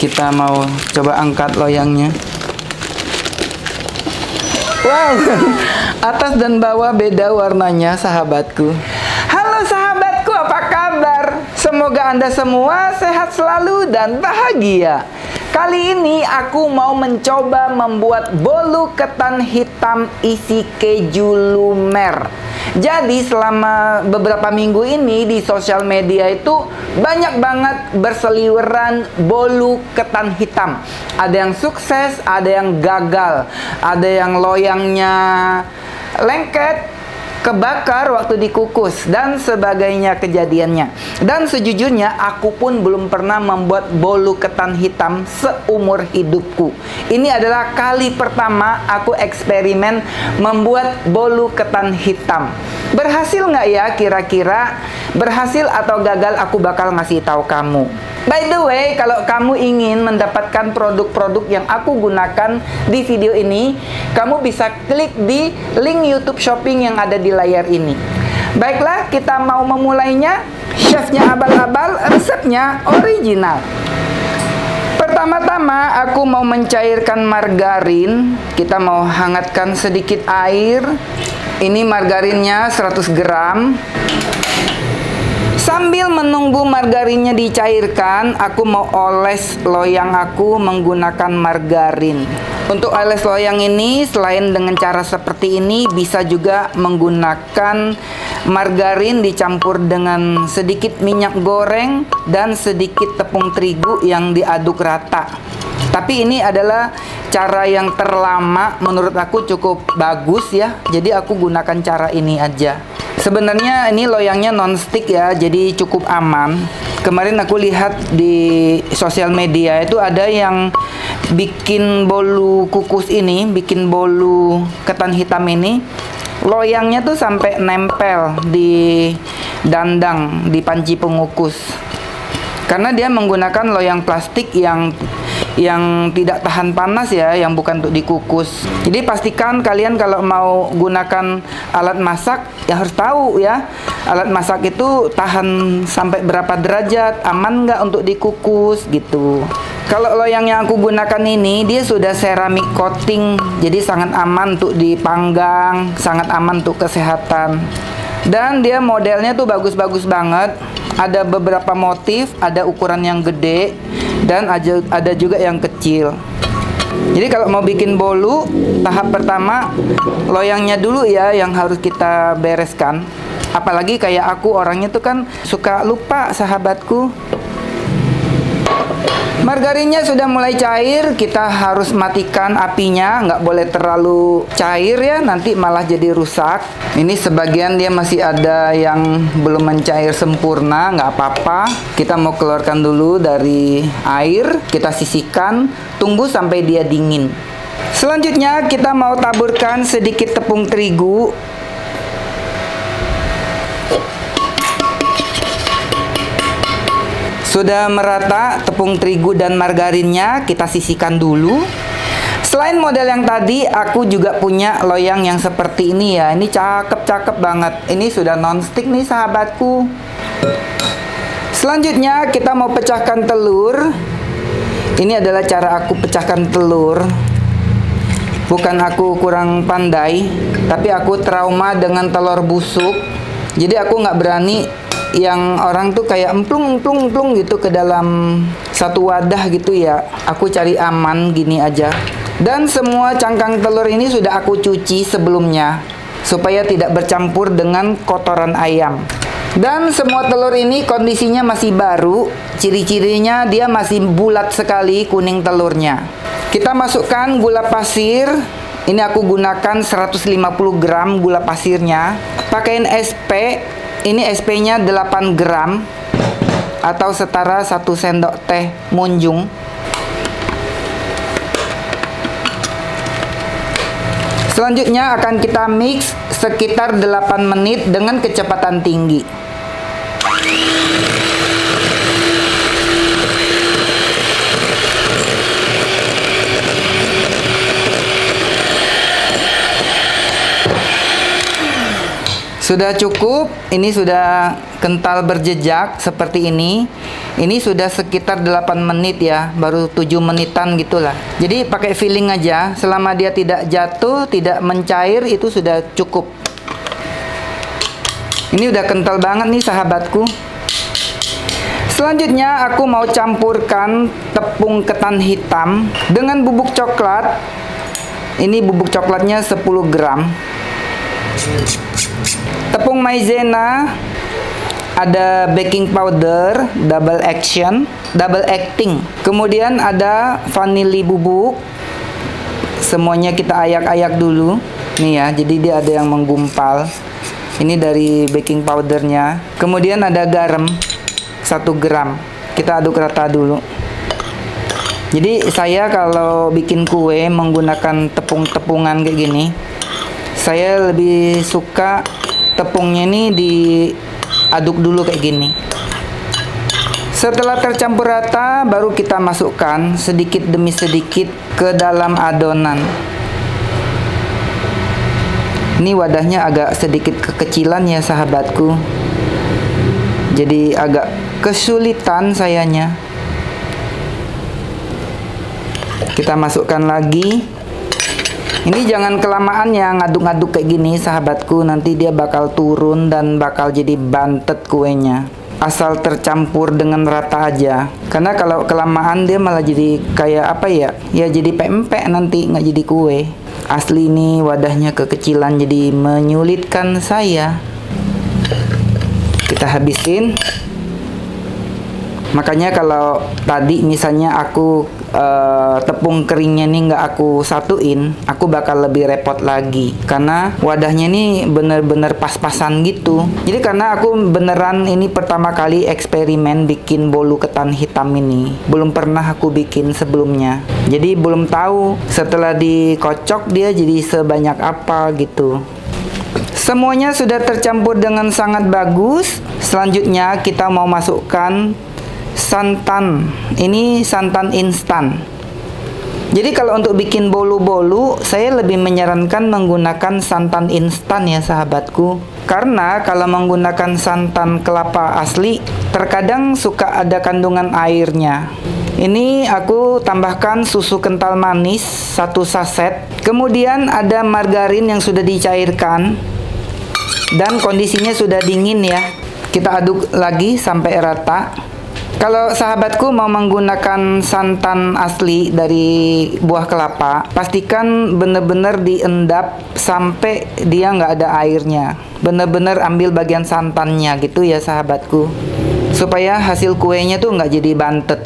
Kita mau coba angkat loyangnya. Wow, atas dan bawah beda warnanya, sahabatku. Halo sahabatku, apa kabar? Semoga Anda semua sehat selalu dan bahagia. Kali ini aku mau mencoba membuat bolu ketan hitam isi keju lumer. Jadi selama beberapa minggu ini di sosial media itu banyak banget berseliweran bolu ketan hitam. Ada yang sukses, ada yang gagal, ada yang loyangnya lengket, kebakar waktu dikukus, dan sebagainya kejadiannya. Dan sejujurnya aku pun belum pernah membuat bolu ketan hitam seumur hidupku. Ini adalah kali pertama aku eksperimen membuat bolu ketan hitam. Berhasil nggak ya kira-kira? Berhasil atau gagal aku bakal ngasih tahu kamu. By the way, kalau kamu ingin mendapatkan produk-produk yang aku gunakan di video ini, kamu bisa klik di link YouTube Shopping yang ada di layar ini. Baiklah, kita mau memulainya. Chefnya abal-abal, resepnya original. Pertama-tama aku mau mencairkan margarin. Kita mau hangatkan sedikit air. Ini margarinnya 100 gram. Sambil menunggu margarinnya dicairkan, aku mau oles loyang aku menggunakan margarin. Untuk oles loyang ini, selain dengan cara seperti ini, bisa juga menggunakan margarin dicampur dengan sedikit minyak goreng dan sedikit tepung terigu yang diaduk rata. Tapi ini adalah cara yang terlama, menurut aku cukup bagus ya. Jadi aku gunakan cara ini aja. Sebenarnya ini loyangnya non-stick ya, jadi cukup aman. Kemarin aku lihat di sosial media itu ada yang bikin bolu kukus ini, bikin bolu ketan hitam ini, loyangnya tuh sampai nempel di dandang, di panci pengukus. Karena dia menggunakan loyang plastik yang tidak tahan panas ya, yang bukan untuk dikukus. Jadi pastikan kalian kalau mau gunakan alat masak ya harus tahu ya, alat masak itu tahan sampai berapa derajat, aman nggak untuk dikukus gitu. Kalau loyang yang aku gunakan ini dia sudah ceramic coating, jadi sangat aman untuk dipanggang, sangat aman untuk kesehatan. Dan dia modelnya tuh bagus-bagus banget. Ada beberapa motif, ada ukuran yang gede dan ada juga yang kecil. Jadi kalau mau bikin bolu, tahap pertama loyangnya dulu ya yang harus kita bereskan. Apalagi kayak aku orangnya tuh kan suka lupa, sahabatku. Margarinnya sudah mulai cair, kita harus matikan apinya, nggak boleh terlalu cair ya, nanti malah jadi rusak. Ini sebagian dia masih ada yang belum mencair sempurna, nggak apa-apa. Kita mau keluarkan dulu dari air, kita sisihkan, tunggu sampai dia dingin. Selanjutnya kita mau taburkan sedikit tepung terigu. Sudah merata tepung terigu dan margarinnya, kita sisihkan dulu. Selain model yang tadi, aku juga punya loyang yang seperti ini ya. Ini cakep-cakep banget. Ini sudah non-stick nih sahabatku. Selanjutnya kita mau pecahkan telur. Ini adalah cara aku pecahkan telur. Bukan aku kurang pandai, tapi aku trauma dengan telur busuk. Jadi aku nggak berani yang orang tuh kayak emplung gitu ke dalam satu wadah gitu ya. Aku cari aman gini aja. Dan semua cangkang telur ini sudah aku cuci sebelumnya supaya tidak bercampur dengan kotoran ayam. Dan semua telur ini kondisinya masih baru. Ciri-cirinya dia masih bulat sekali kuning telurnya. Kita masukkan gula pasir. Ini aku gunakan 150 gram gula pasirnya. Pakaiin SP. Ini SP-nya 8 gram atau setara 1 sendok teh munjung. Selanjutnya akan kita mix sekitar 8 menit dengan kecepatan tinggi. Sudah cukup, ini sudah kental berjejak seperti ini. Ini sudah sekitar 8 menit ya, baru 7 menitan gitulah. Jadi pakai feeling aja, selama dia tidak jatuh, tidak mencair, itu sudah cukup. Ini udah kental banget nih sahabatku. Selanjutnya aku mau campurkan tepung ketan hitam dengan bubuk coklat. Ini bubuk coklatnya 10 gram. Tepung maizena, ada baking powder, double acting. Kemudian ada vanili bubuk. Semuanya kita ayak-ayak dulu. Nih ya, jadi dia ada yang menggumpal. Ini dari baking powdernya. Kemudian ada garam 1 gram. Kita aduk rata dulu. Jadi saya kalau bikin kue menggunakan tepung-tepungan kayak gini, saya lebih suka tepungnya ini diaduk dulu kayak gini. Setelah tercampur rata, baru kita masukkan sedikit demi sedikit ke dalam adonan. Ini wadahnya agak sedikit kekecilan ya sahabatku. Jadi agak kesulitan sayanya. Kita masukkan lagi. Ini jangan kelamaan ya ngaduk-ngaduk kayak gini sahabatku, nanti dia bakal turun dan bakal jadi bantet kuenya. Asal tercampur dengan rata aja. Karena kalau kelamaan dia malah jadi kayak apa ya? Ya jadi pempek nanti, nggak jadi kue. Asli ini wadahnya kekecilan jadi menyulitkan saya. Kita habisin. Makanya kalau tadi misalnya aku tepung keringnya nih nggak aku satuin, aku bakal lebih repot lagi karena wadahnya ini bener-bener pas-pasan gitu. Jadi karena aku beneran ini pertama kali eksperimen bikin bolu ketan hitam ini, belum pernah aku bikin sebelumnya, jadi belum tahu setelah dikocok dia jadi sebanyak apa gitu. Semuanya sudah tercampur dengan sangat bagus. Selanjutnya kita mau masukkan santan. Ini santan instan. Jadi kalau untuk bikin bolu-bolu, saya lebih menyarankan menggunakan santan instan ya sahabatku. Karena kalau menggunakan santan kelapa asli, terkadang suka ada kandungan airnya. Ini aku tambahkan susu kental manis 1 saset. Kemudian ada margarin yang sudah dicairkan dan kondisinya sudah dingin ya. Kita aduk lagi sampai rata. Kalau sahabatku mau menggunakan santan asli dari buah kelapa, pastikan bener-bener diendap sampai dia nggak ada airnya. Bener-bener ambil bagian santannya gitu ya sahabatku, supaya hasil kuenya tuh nggak jadi bantet.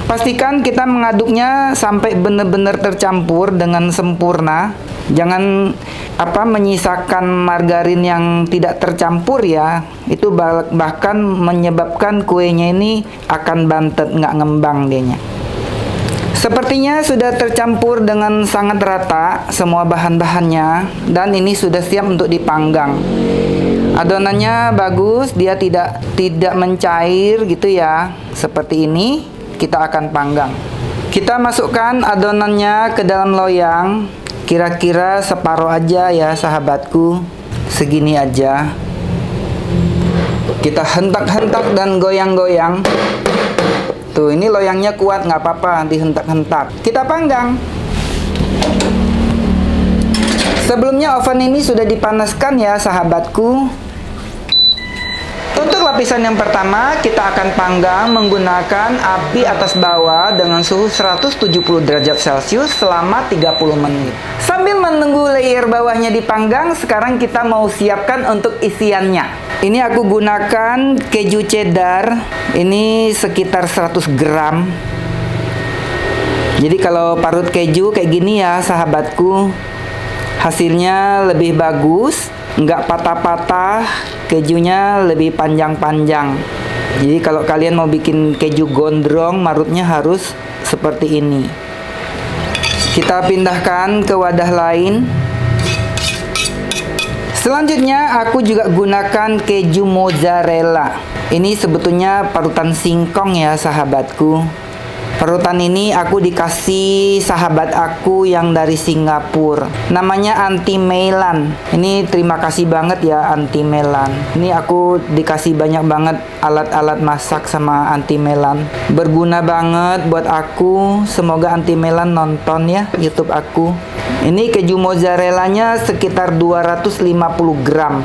Pastikan kita mengaduknya sampai bener-bener tercampur dengan sempurna. Jangan menyisakan margarin yang tidak tercampur ya. Itu bahkan menyebabkan kuenya ini akan bantet, nggak ngembang dianya. Sepertinya sudah tercampur dengan sangat rata semua bahan-bahannya, dan ini sudah siap untuk dipanggang. Adonannya bagus, dia tidak mencair gitu ya. Seperti ini kita akan panggang. Kita masukkan adonannya ke dalam loyang. Kira-kira separuh aja ya sahabatku, segini aja. Kita hentak-hentak dan goyang-goyang. Tuh, ini loyangnya kuat, nggak apa-apa dihentak-hentak. Kita panggang. Sebelumnya oven ini sudah dipanaskan ya sahabatku. Untuk lapisan yang pertama, kita akan panggang menggunakan api atas bawah dengan suhu 170 derajat Celcius selama 30 menit. Sambil menunggu layer bawahnya dipanggang, sekarang kita mau siapkan untuk isiannya. Ini aku gunakan keju cheddar, ini sekitar 100 gram. Jadi kalau parut keju kayak gini ya sahabatku, hasilnya lebih bagus, nggak patah-patah, kejunya lebih panjang-panjang. Jadi kalau kalian mau bikin keju gondrong, marutnya harus seperti ini. Kita pindahkan ke wadah lain. Selanjutnya aku juga gunakan keju mozzarella. Ini sebetulnya parutan singkong ya sahabatku. Parutan ini aku dikasih sahabat aku yang dari Singapura. Namanya Anti Melan. Ini terima kasih banget ya Anti Melan. Ini aku dikasih banyak banget alat-alat masak sama Anti Melan. Berguna banget buat aku. Semoga Anti Melan nonton ya YouTube aku. Ini keju mozzarellanya sekitar 250 gram.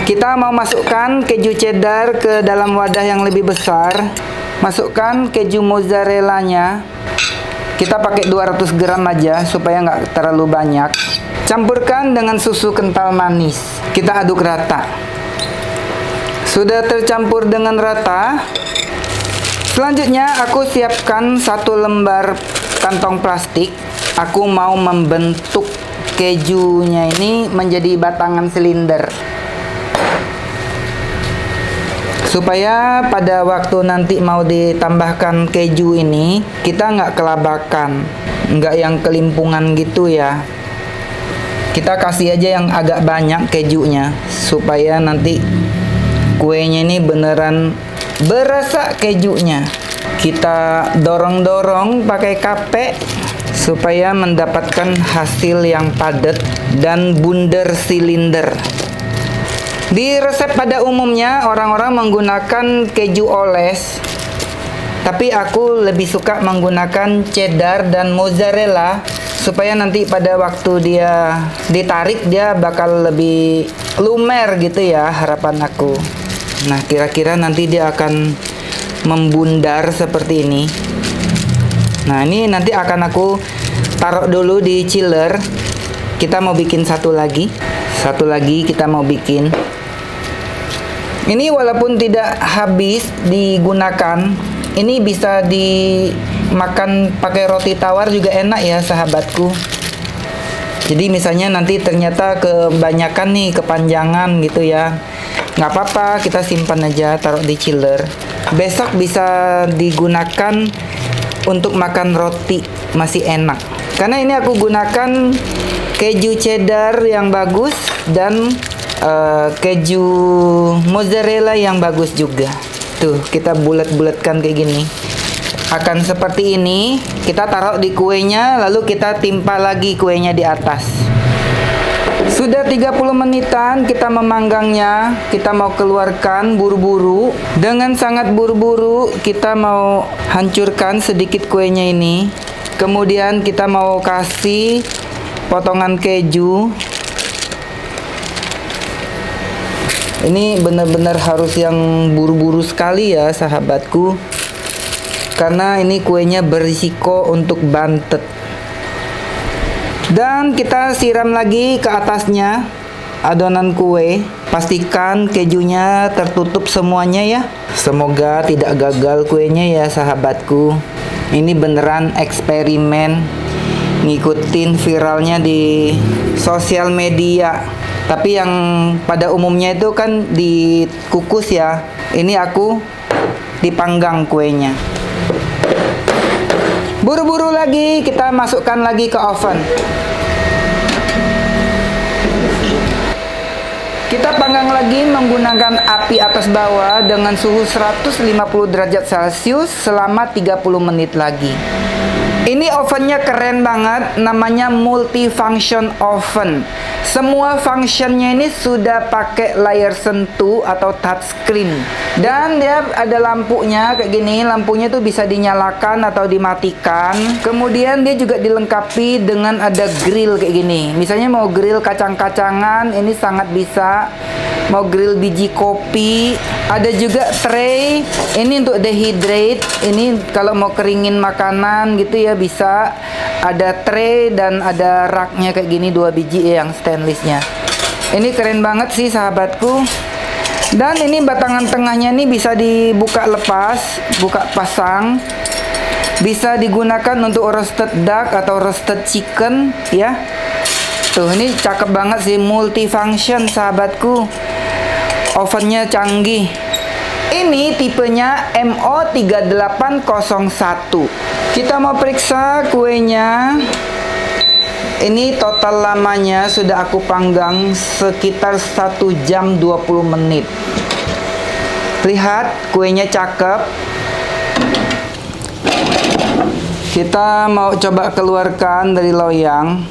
Kita mau masukkan keju cheddar ke dalam wadah yang lebih besar. Masukkan keju mozzarellanya. Kita pakai 200 gram aja supaya nggak terlalu banyak. Campurkan dengan susu kental manis. Kita aduk rata. Sudah tercampur dengan rata. Selanjutnya aku siapkan 1 lembar kantong plastik. Aku mau membentuk kejunya ini menjadi batangan silinder. Supaya pada waktu nanti mau ditambahkan keju ini, kita nggak kelabakan, nggak yang kelimpungan gitu ya. Kita kasih aja yang agak banyak kejunya, supaya nanti kuenya ini beneran berasa kejunya. Kita dorong-dorong pakai kapek, supaya mendapatkan hasil yang padat dan bundar silinder. Di resep pada umumnya orang-orang menggunakan keju oles, tapi aku lebih suka menggunakan cheddar dan mozzarella supaya nanti pada waktu dia ditarik dia bakal lebih lumer gitu ya, harapan aku. Nah, kira-kira nanti dia akan membundar seperti ini. Nah, ini nanti akan aku taruh dulu di chiller. Kita mau bikin satu lagi kita mau bikin. Ini walaupun tidak habis digunakan, ini bisa dimakan pakai roti tawar juga enak ya sahabatku. Jadi misalnya nanti ternyata kebanyakan nih, kepanjangan gitu ya, nggak apa-apa, kita simpan aja, taruh di chiller. Besok bisa digunakan untuk makan roti, masih enak. Karena ini aku gunakan keju cheddar yang bagus dan keju mozzarella yang bagus juga. Tuh, kita bulat-bulatkan kayak gini. Akan seperti ini. Kita taruh di kuenya, lalu kita timpa lagi kuenya di atas. Sudah 30 menitan kita memanggangnya. Kita mau keluarkan buru-buru. Dengan sangat buru-buru kita mau hancurkan sedikit kuenya ini. Kemudian kita mau kasih potongan keju. Ini benar-benar harus yang buru-buru sekali ya sahabatku, karena ini kuenya berisiko untuk bantet. Dan kita siram lagi ke atasnya adonan kue. Pastikan kejunya tertutup semuanya ya. Semoga tidak gagal kuenya ya sahabatku. Ini beneran eksperimen, ngikutin viralnya di sosial media. Tapi yang pada umumnya itu kan dikukus ya. Ini aku dipanggang kuenya. Buru-buru lagi, kita masukkan lagi ke oven. Kita panggang lagi menggunakan api atas bawah dengan suhu 150 derajat Celcius selama 30 menit lagi. Ini ovennya keren banget, namanya multifunction oven. Semua functionnya ini sudah pakai layar sentuh atau touchscreen. Dan dia ada lampunya kayak gini, lampunya tuh bisa dinyalakan atau dimatikan. Kemudian dia juga dilengkapi dengan ada grill kayak gini. Misalnya mau grill kacang-kacangan, ini sangat bisa. Mau grill biji kopi, ada juga tray. Ini untuk dehydrate. Ini kalau mau keringin makanan gitu ya bisa. Ada tray dan ada raknya kayak gini, 2 biji yang stainlessnya. Ini keren banget sih sahabatku. Dan ini batangan tengahnya ini bisa dibuka lepas, buka pasang. Bisa digunakan untuk roasted duck atau roasted chicken ya. Tuh, ini cakep banget sih, multifunction sahabatku. Ovennya canggih. Ini tipenya MO3801. Kita mau periksa kuenya. Ini total lamanya sudah aku panggang sekitar 1 jam 20 menit. Lihat, kuenya cakep. Kita mau coba keluarkan dari loyang.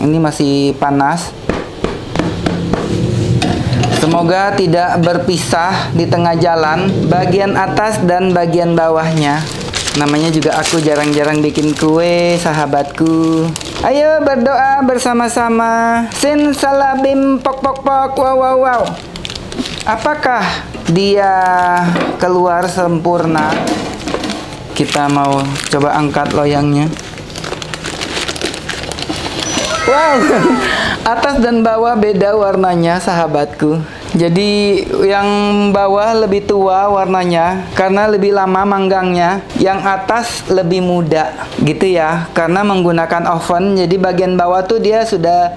Ini masih panas. Semoga tidak berpisah di tengah jalan, bagian atas dan bagian bawahnya. Namanya juga aku jarang-jarang bikin kue, sahabatku. Ayo berdoa bersama-sama. Sin salabim pok pok pok wow wow wow. Apakah dia keluar sempurna? Kita mau coba angkat loyangnya. Wow, atas dan bawah beda warnanya, sahabatku. Jadi yang bawah lebih tua warnanya karena lebih lama manggangnya. Yang atas lebih muda, gitu ya. Karena menggunakan oven, jadi bagian bawah tuh dia sudah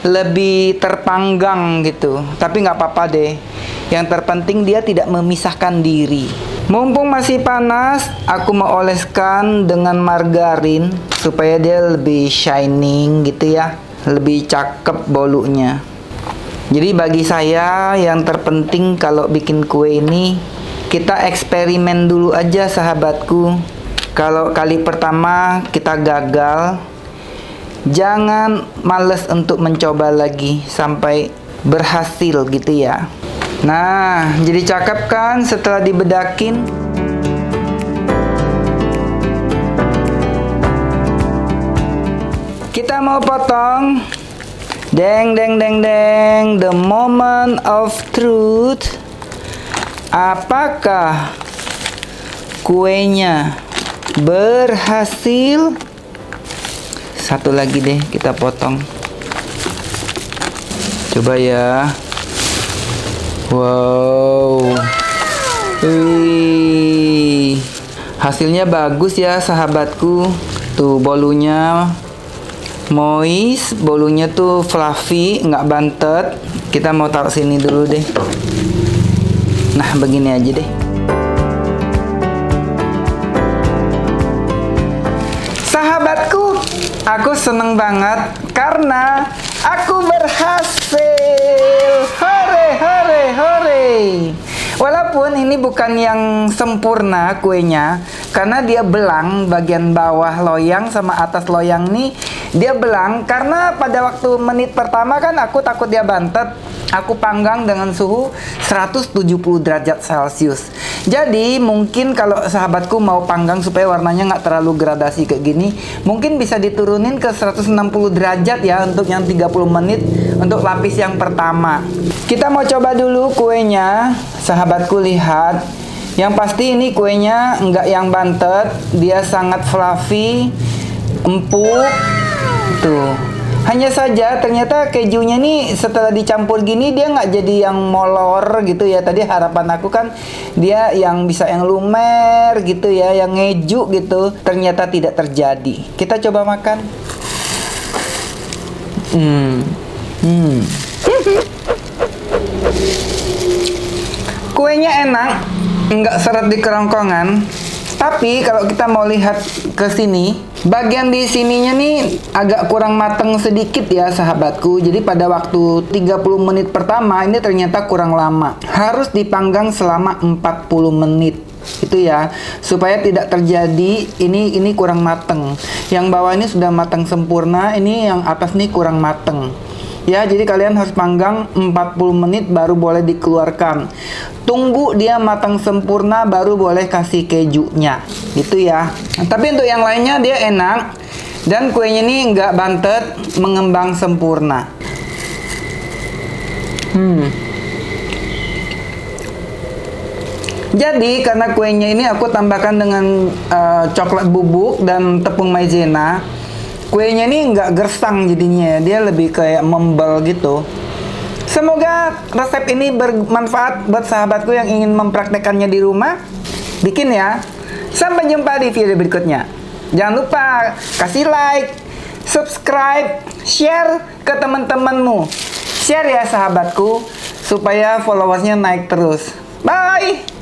lebih terpanggang gitu. Tapi nggak apa-apa deh. Yang terpenting dia tidak memisahkan diri. Mumpung masih panas, aku mau oleskan dengan margarin supaya dia lebih shining gitu ya, lebih cakep bolunya. Jadi bagi saya yang terpenting kalau bikin kue ini, kita eksperimen dulu aja, sahabatku. Kalau kali pertama kita gagal, jangan males untuk mencoba lagi sampai berhasil gitu ya. Nah, jadi cakep kan setelah dibedakin? Kita mau potong. Deng deng deng deng, the moment of truth. Apakah kuenya berhasil? Satu lagi deh kita potong. Coba ya. Wow, wih, hasilnya bagus ya sahabatku. Tuh bolunya moist, bolunya tuh fluffy, nggak bantet. Kita mau taruh sini dulu deh. Nah begini aja deh. Sahabatku, aku seneng banget karena aku berhasil. Hore, hore, hore. Walaupun ini bukan yang sempurna kuenya, karena dia belang, bagian bawah loyang sama atas loyang nih dia belang. Karena pada waktu menit pertama kan aku takut dia bantet. Aku panggang dengan suhu 170 derajat Celcius. Jadi mungkin kalau sahabatku mau panggang supaya warnanya nggak terlalu gradasi kayak gini, mungkin bisa diturunin ke 160 derajat ya untuk yang 30 menit untuk lapis yang pertama. Kita mau coba dulu kuenya, sahabatku lihat. Yang pasti ini kuenya nggak yang bantet, dia sangat fluffy, empuk. Tuh. Hanya saja ternyata kejunya nih setelah dicampur gini dia nggak jadi yang molor gitu ya. Tadi harapan aku kan dia yang bisa yang lumer gitu ya, yang ngeju gitu. Ternyata tidak terjadi. Kita coba makan. Kuenya enak, nggak seret di kerongkongan. Tapi kalau kita mau lihat ke sini, bagian di sininya nih agak kurang mateng sedikit ya sahabatku. Jadi pada waktu 30 menit pertama ini ternyata kurang lama. Harus dipanggang selama 40 menit. Itu ya, supaya tidak terjadi ini kurang mateng. Yang bawah ini sudah matang sempurna, ini yang atas nih kurang mateng. Ya, jadi kalian harus panggang 40 menit baru boleh dikeluarkan. Tunggu dia matang sempurna baru boleh kasih kejunya. Gitu ya. Nah, tapi untuk yang lainnya dia enak. Dan kuenya ini nggak bantet, mengembang sempurna. Jadi karena kuenya ini aku tambahkan dengan coklat bubuk dan tepung maizena. Kuenya ini nggak gersang jadinya, dia lebih kayak membel gitu. Semoga resep ini bermanfaat buat sahabatku yang ingin mempraktekannya di rumah. Bikin ya. Sampai jumpa di video berikutnya. Jangan lupa kasih like, subscribe, share ke teman-temanmu. Share ya sahabatku, supaya followersnya naik terus. Bye!